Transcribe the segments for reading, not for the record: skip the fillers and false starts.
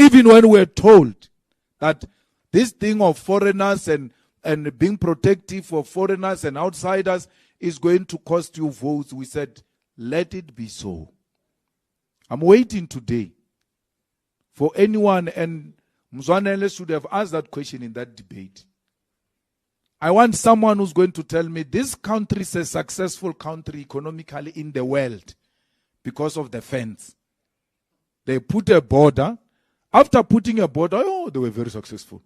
even when we're told that this thing of foreigners and being protective for foreigners and outsiders is going to cost you votes, we said, let it be so. I'm waiting today for anyone, and Mzwanele should have asked that question in that debate. I want someone who's going to tell me this country is a successful country economically in the world because of the fence. They put a border. After putting a border, they were very successful.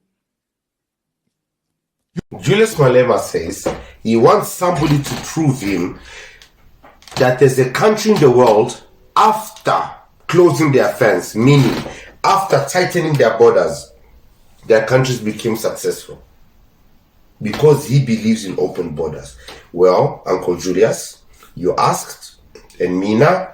Julius MALEMA says he wants somebody to prove him that there's a country in the world after closing their fence, meaning after tightening their borders, their countries became successful. Because he believes in open borders. Well, Uncle Julius, you asked, and Mina,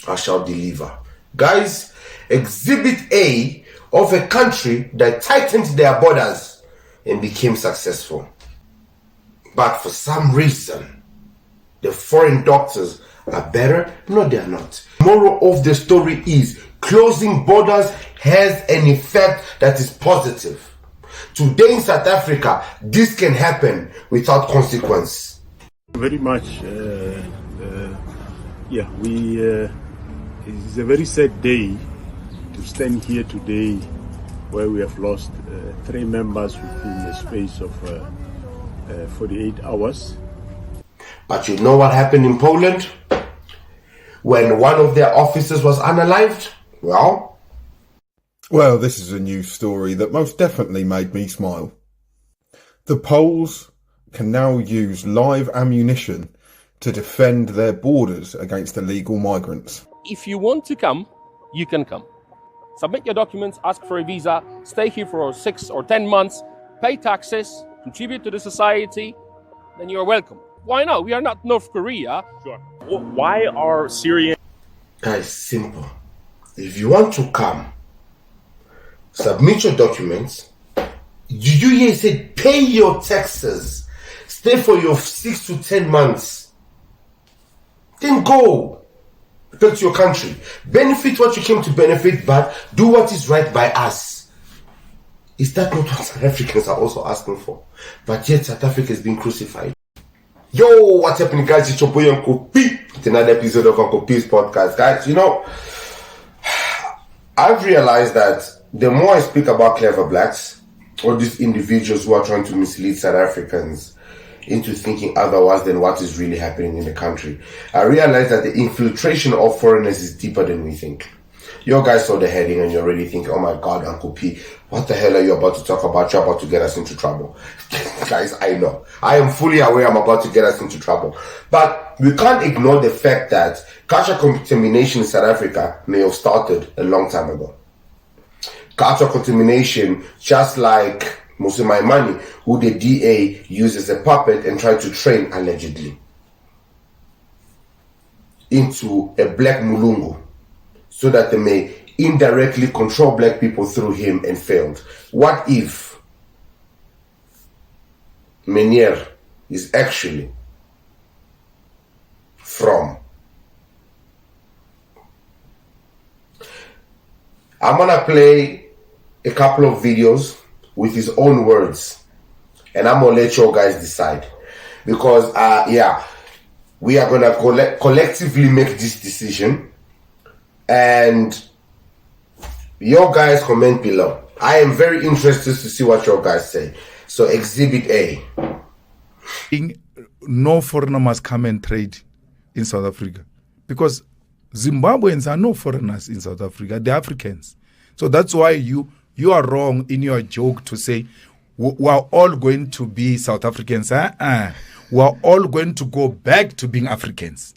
I shall deliver. Guys, Exhibit A of a country that tightened their borders and became successful. But for some reason, the foreign doctors are better? No, they are not. Moral of the story is closing borders has an effect that is positive. Today in South Africa, this can happen without consequence. Very much, it's a very sad day to stand here today where we have lost 3 members within the space of 48 hours. But you know what happened in Poland? When one of their officers was unalived? Well, this is a news story that most definitely made me smile. The Poles can now use live ammunition to defend their borders against illegal migrants. If you want to come, you can come. Submit your documents, ask for a visa, stay here for 6 or 10 months, pay taxes, contribute to the society, then you're welcome. Why not? We are not North Korea. Sure. Why are Syrian... Guys, simple. If you want to come, submit your documents. You hear said pay your taxes. Stay for your 6 to 10 months. Then go back to your country. Benefit what you came to benefit, but do what is right by us. Is that not what South Africans are also asking for? But yet South Africa is being crucified. Yo, what's happening, guys? It's your boy Uncle P. It's another episode of Uncle P's podcast. Guys, you know, I've realized that the more I speak about clever blacks, or these individuals who are trying to mislead South Africans into thinking otherwise than what is really happening in the country, I realize that the infiltration of foreigners is deeper than we think. You guys saw the heading and you're already thinking, oh my God, Uncle P, what the hell are you about to talk about? You're about to get us into trouble. Guys, I know. I am fully aware I'm about to get us into trouble. But we can't ignore the fact that culture contamination in South Africa may have started a long time ago. Culture contamination, just like Musa Maimane, who the DA used as a puppet and tried to train allegedly into a black mulungu so that they may indirectly control black people through him, and failed. What if Menier is actually from? I'm gonna play a couple of videos with his own words, and I'm gonna let you guys decide, because we are gonna collectively make this decision, and your guys comment below. I am very interested to see what your guys say. So Exhibit A. No foreigner must come and trade in South Africa, because Zimbabweans are no foreigners in South Africa. They're Africans. So that's why you are wrong in your joke to say we're all going to be South Africans. We're all going to go back to being Africans.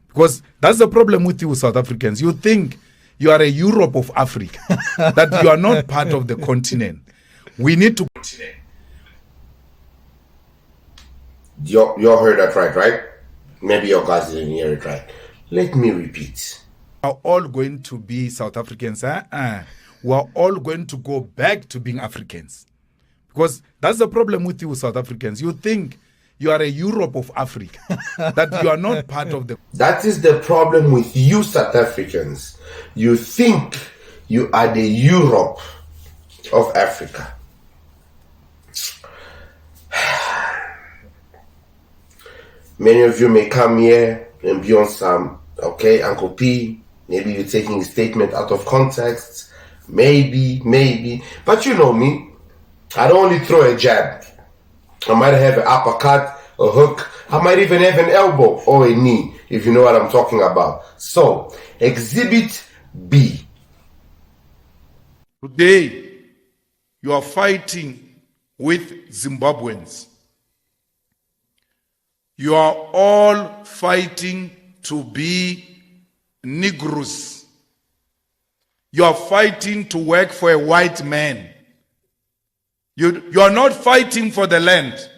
Because that's the problem with you South Africans. You think you are a Europe of Africa, that you are not part of the continent. We need to... You heard that right? Maybe your guys didn't hear it right. Let me repeat. We're all going to be South Africans. We're all going to go back to being Africans. Because that's the problem with you South Africans. You think you are a Europe of Africa, that you are not part of the... That is the problem with you South Africans. You think You are the Europe of Africa. Many of you may come here and be on some, okay, Uncle P, maybe you're taking a statement out of context. Maybe. But you know me. I don't only throw a jab. I might have an uppercut, a hook. I might even have an elbow or a knee, if you know what I'm talking about. So, Exhibit B. Today, you are fighting with Zimbabweans. You are all fighting to be Negroes. You are fighting to work for a white man. You are not fighting for the land.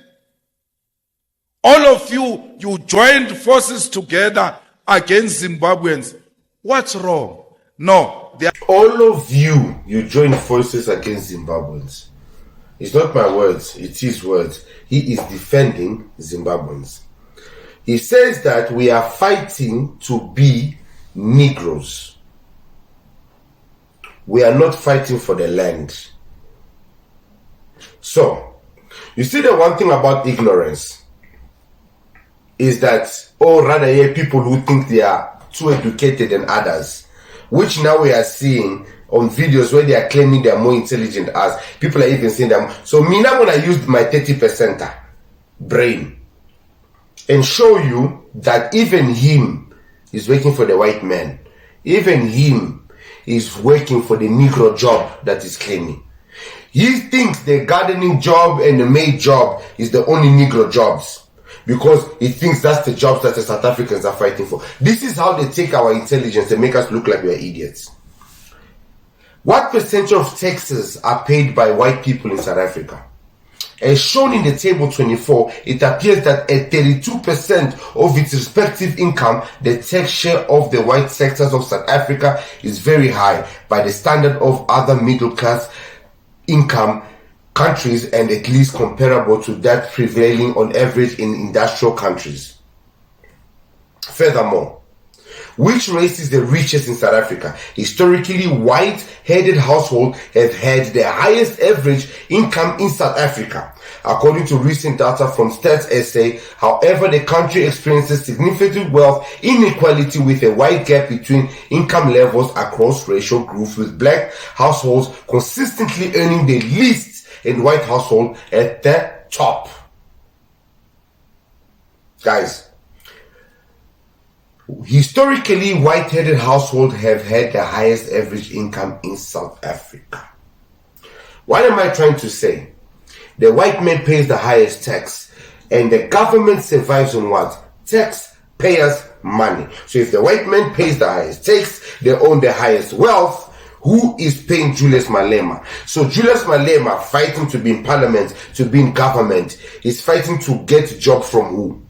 All of you joined forces together against Zimbabweans. What's wrong? No. All of you joined forces against Zimbabweans. It's not my words, it's his words. He is defending Zimbabweans. He says that we are fighting to be Negroes. We are not fighting for the land. So, you see, the one thing about ignorance is that, or rather, people who think they are too educated than others, which now we are seeing on videos where they are claiming they are more intelligent than us. People are even saying them. So, me now when I use my 30% brain and show you that even him is working for the white man, even him is working for the Negro job that is claiming. He thinks the gardening job and the maid job is the only Negro jobs because he thinks that's the jobs that the South Africans are fighting for. This is how they take our intelligence and make us look like we are idiots. What percentage of taxes are paid by white people in South Africa? As shown in the table 24, it appears that at 32% of its respective income, the tax share of the white sectors of South Africa is very high by the standard of other middle class income countries and at least comparable to that prevailing on average in industrial countries. Furthermore, which race is the richest in South Africa? Historically, white-headed households have had the highest average income in South Africa. According to recent data from Stats SA, however, the country experiences significant wealth inequality with a wide gap between income levels across racial groups, with black households consistently earning the least and white households at the top. Guys, historically, white-headed households have had the highest average income in South Africa. What am I trying to say? The white man pays the highest tax, and the government survives on what? Taxpayers' money. So if the white man pays the highest tax, they own the highest wealth. Who is paying Julius Malema? So Julius Malema, fighting to be in parliament, to be in government, is fighting to get a job from who?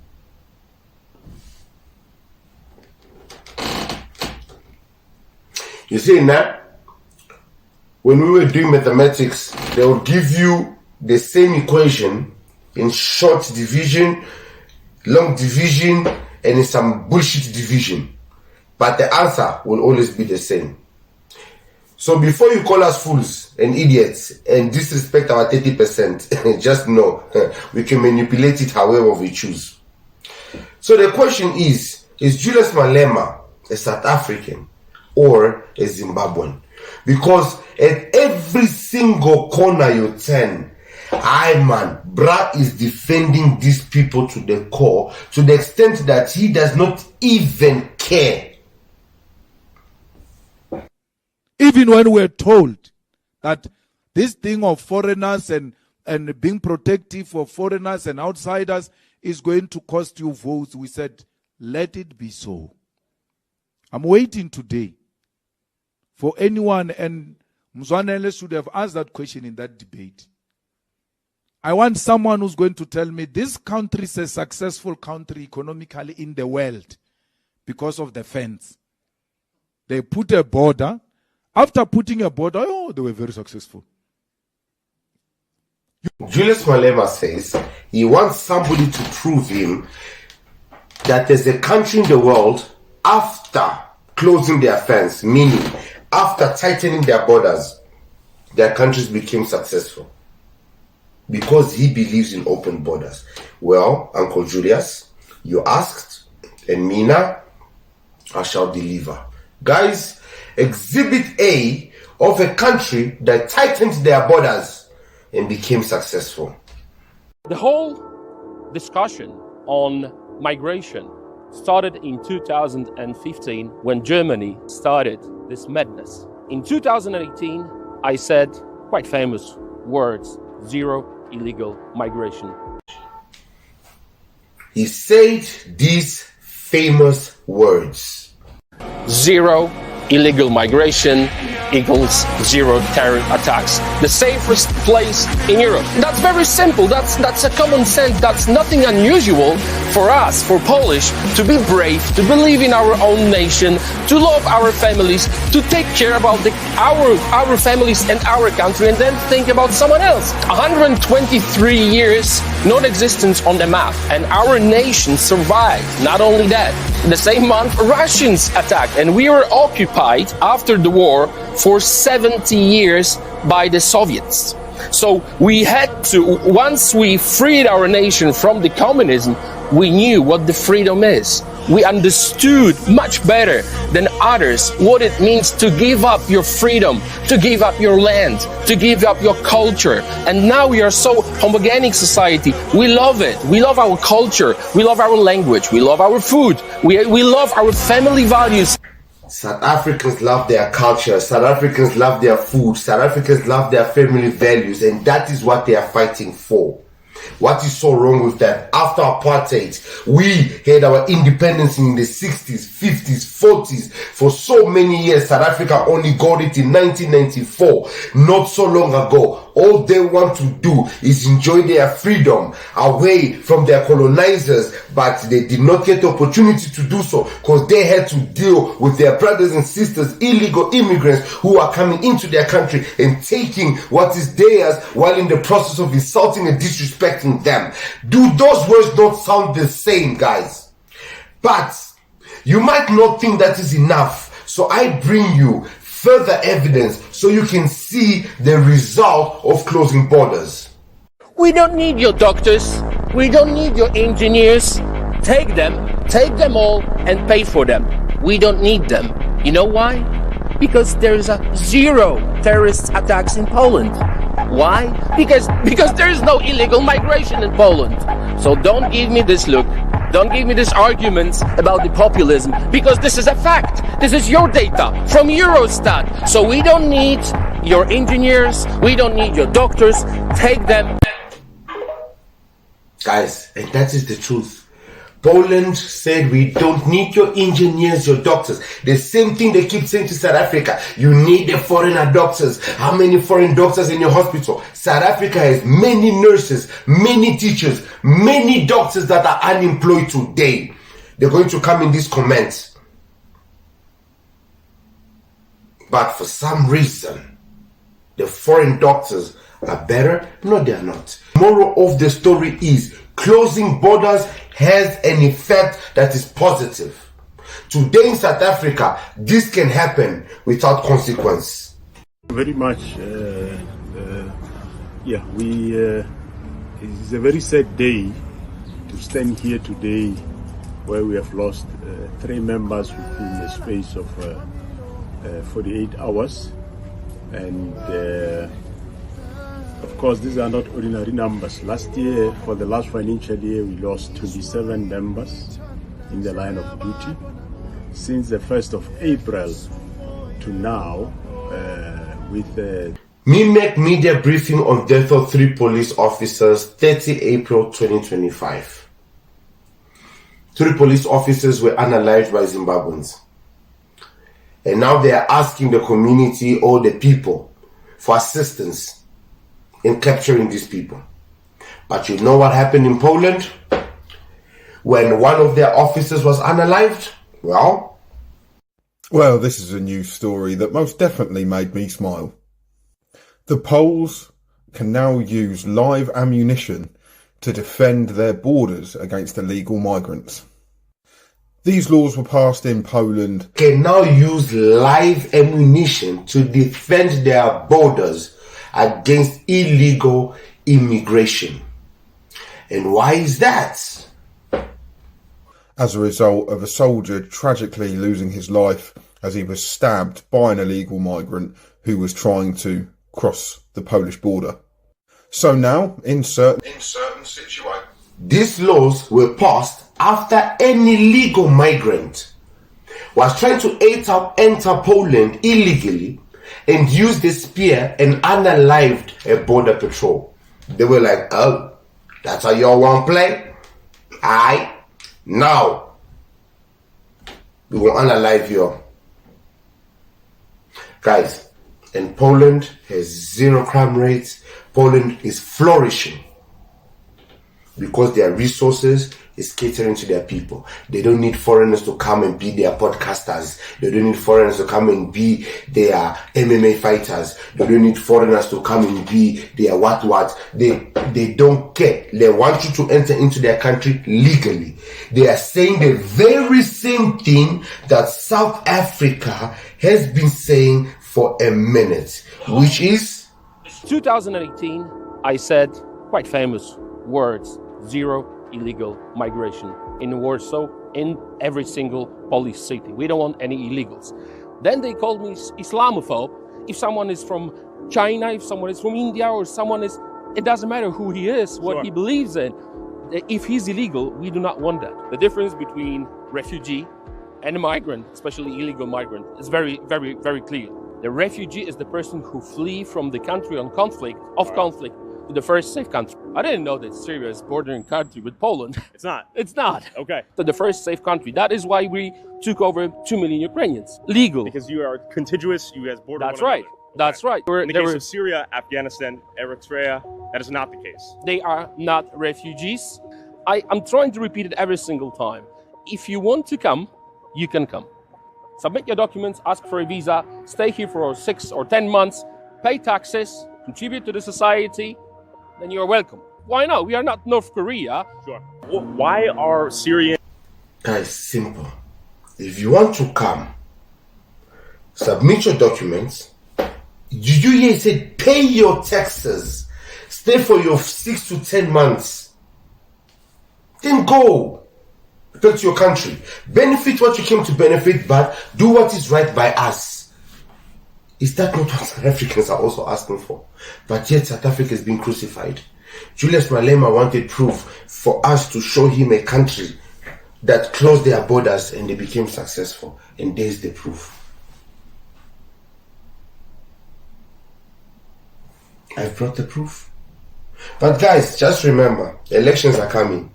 You see now, when we were doing mathematics, they would give you the same equation in short division, long division, and in some bullshit division. But the answer will always be the same. So before you call us fools and idiots and disrespect our 30%, just know we can manipulate it however we choose. So the question is Julius Malema a South African or a Zimbabwean? Because at every single corner you turn, Bra is defending these people to the core, to the extent that he does not even care. Even when we're told that this thing of foreigners and being protective of foreigners and outsiders is going to cost you votes, we said, let it be so. I'm waiting today for anyone, and Mzwanele should have asked that question in that debate. I want someone who's going to tell me this country is a successful country economically in the world because of the fence. They put a border. After putting a border, they were very successful. Julius Malema says he wants somebody to prove him that there's a country in the world after closing their fence, meaning after tightening their borders, their countries became successful. Because he believes in open borders. Well, Uncle Julius, you asked, and Mina, I shall deliver. Guys, Exhibit A of a country that tightened their borders and became successful. The whole discussion on migration started in 2015 when Germany started this madness. In 2018, I said quite famous words: zero illegal migration. He said these famous words: Zero illegal migration equals zero terror attacks. The safest place in Europe. That's very simple. That's a common sense. That's nothing unusual for us, for Polish, to be brave, to believe in our own nation, to love our families, to take care about our families and our country, and then think about someone else. 123 years non-existence on the map, and our nation survived. Not only that, in the same month, Russians attacked, and we were occupied after the war for 70 years by the Soviets. So we had to, once we freed our nation from the communism, we knew what the freedom is. We understood much better than others what it means to give up your freedom, to give up your land, to give up your culture. And now we are so homogenic society. We love it. We love our culture. We love our language. We love our food. We love our family values. South Africans love their culture, South Africans love their food, South Africans love their family values, and that is what they are fighting for. What is so wrong with that? After apartheid, we had our independence in the 60s, 50s, 40s. For so many years, South Africa only got it in 1994, not so long ago. All they want to do is enjoy their freedom away from their colonizers, but they did not get the opportunity to do so because they had to deal with their brothers and sisters, illegal immigrants who are coming into their country and taking what is theirs while in the process of insulting and disrespecting them. Do those words not sound the same, guys? But you might not think that is enough, so I bring you further evidence so you can see the result of closing borders. We don't need your doctors. We don't need your engineers. Take them all and pay for them. We don't need them. You know why? Because there's a zero terrorist attacks in Poland. Why? Because there is no illegal migration in Poland. So don't give me this look. Don't give me this argument about the populism, because this is a fact. This is your data from Eurostat. So we don't need your engineers. We don't need your doctors. Take them. Guys, and that is the truth. Poland said we don't need your engineers, your doctors. The same thing they keep saying to South Africa. You need the foreigner doctors. How many foreign doctors in your hospital? South Africa has many nurses, many teachers, many doctors that are unemployed today. They're going to come in these comments. But for some reason, the foreign doctors are better. No, they are not. Moral of the story is closing borders has an effect that is positive. Today in South Africa, this can happen without consequence. Very much, it's a very sad day to stand here today where we have lost 3 members within the space of 48 hours. And of course, these are not ordinary numbers. Last year, for the last financial year, we lost 27 members in the line of duty. Since the 1st of April to now, with MIMEC media briefing on death of 3 police officers, 30 April 2025. 3 police officers were unalived by Zimbabweans. And now they are asking the community or the people for assistance in capturing these people. But you know what happened in Poland when one of their officers was unalived? Well, this is a news story that most definitely made me smile. The Poles can now use live ammunition to defend their borders against illegal migrants. These laws were passed in Poland. Can now use live ammunition to defend their borders against illegal immigration. And why is that? As a result of a soldier tragically losing his life as he was stabbed by an illegal migrant who was trying to cross the Polish border. So now, in certain situations, these laws were passed after an illegal migrant was trying to enter Poland illegally and used the spear and unalived a border patrol. They were like, oh, that's how y'all want to play? Aye. Now, we will unalive you. Guys, and Poland has zero crime rates. Poland is flourishing because their resources is catering to their people. They don't need foreigners to come and be their podcasters. They don't need foreigners to come and be their MMA fighters. They don't need foreigners to come and be their what. They don't care. They want you to enter into their country legally. They are saying the very same thing that South Africa has been saying for a minute, which is 2018, I said quite famous words: zero illegal migration in Warsaw, in every single Polish city. We don't want any illegals. Then they called me Islamophobe. If someone is from China, if someone is from India, or someone is, it doesn't matter who he is, what he believes in. If he's illegal, we do not want that. The difference between refugee and a migrant, especially illegal migrant, is very, very, very clear. The refugee is the person who flee from the country of conflict to the first safe country. I didn't know that Syria is bordering country with Poland. It's not. It's not. Okay. To the first safe country. That is why we took over 2 million Ukrainians. Legal. Because you are contiguous, you guys border. That's right. That's right. In the case of Syria, Afghanistan, Eritrea, that is not the case. They are not refugees. I'm trying to repeat it every single time. If you want to come, you can come. Submit your documents, ask for a visa, stay here for 6 or 10 months, pay taxes, contribute to the society, then you're welcome. Why not? We are not North Korea. Sure. Why are Syrian... Guys, simple. If you want to come, submit your documents. Did you hear it said pay your taxes? Stay for your 6 to 10 months. Then go back to your country. Benefit what you came to benefit, but do what is right by us. Is that not what South Africans are also asking for? But yet South Africa is being crucified. Julius Malema wanted proof for us to show him a country that closed their borders and they became successful. And there's the proof. I've brought the proof. But guys, just remember, elections are coming.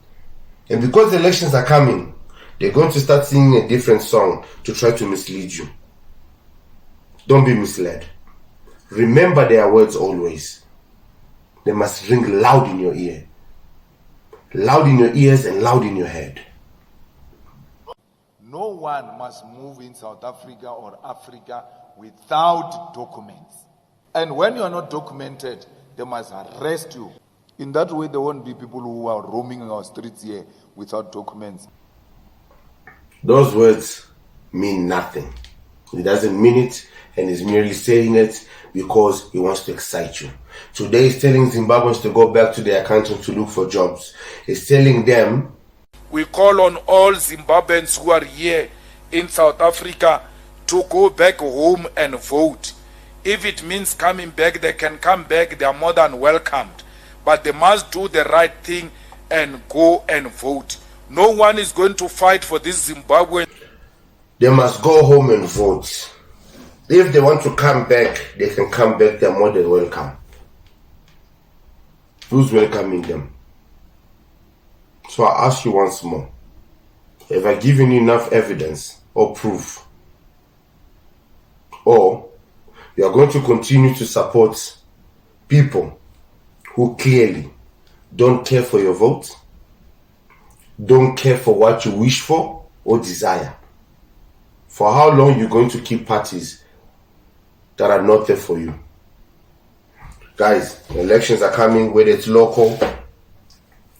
And because the elections are coming, they're going to start singing a different song to try to mislead you. Don't be misled. Remember their words always. They must ring loud in your ear. Loud in your ears and loud in your head. No one must move in South Africa or Africa without documents. And when you are not documented, they must arrest you. In that way, there won't be people who are roaming our streets here without documents. Those words mean nothing. He doesn't mean it, and he's merely saying it because he wants to excite you. Today he's telling Zimbabweans to go back to their country to look for jobs. He's telling them, we call on all Zimbabweans who are here in South Africa to go back home and vote. If it means coming back, they can come back. They are more than welcomed. But they must do the right thing and go and vote. No one is going to fight for this Zimbabwean. They must go home and vote. If they want to come back, they can come back. They're more than welcome. Who's welcoming them? So I ask you once more. Have I given you enough evidence or proof? Or you are going to continue to support people who clearly don't care for your vote, don't care for what you wish for or desire? For how long are you going to keep parties that are not there for you? Guys, elections are coming, whether it's local,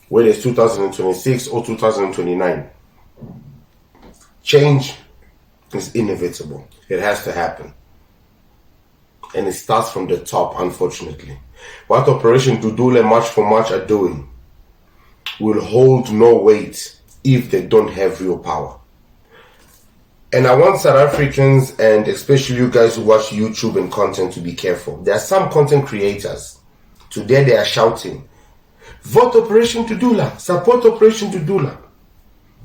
whether it's 2026 or 2029. Change is inevitable. It has to happen. And it starts from the top, unfortunately. What Operation Dudule March for March are doing will hold no weight if they don't have real power. And I want South Africans, and especially you guys who watch YouTube and content, to be careful. There are some content creators. Today they are shouting, vote Operation Dudula, support Operation Dudula.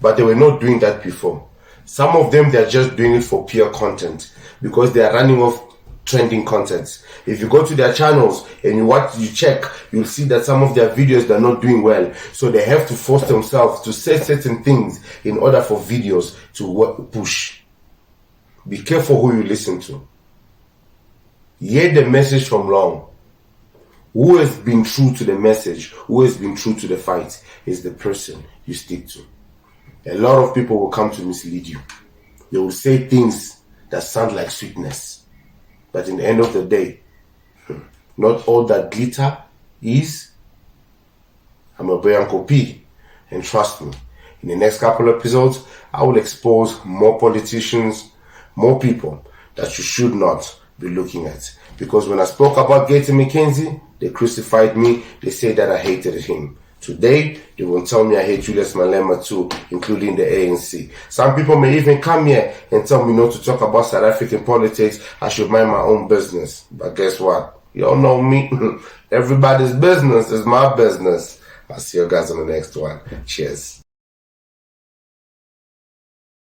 But they were not doing that before. Some of them, they're just doing it for pure content because they are running off trending contents. If you go to their channels and you check, you'll see that some of their videos, they're not doing well. So they have to force themselves to say certain things in order for videos to push. Be careful who you listen to. Hear the message from long. Who has been true to the message, who has been true to the fight, is the person you stick to. A lot of people will come to mislead you. They will say things that sound like sweetness. But in the end of the day, not all that glitter is. I'm a boy Uncle P. And trust me, in the next couple of episodes, I will expose more politicians, more people that you should not be looking at. Because when I spoke about Gator McKenzie, they crucified me. They said that I hated him. Today, they will tell me I hate Julius Malema too, including the ANC. Some people may even come here and tell me not to talk about South African politics. I should mind my own business. But guess what? You all know me. Everybody's business is my business. I'll see you guys on the next one. Cheers.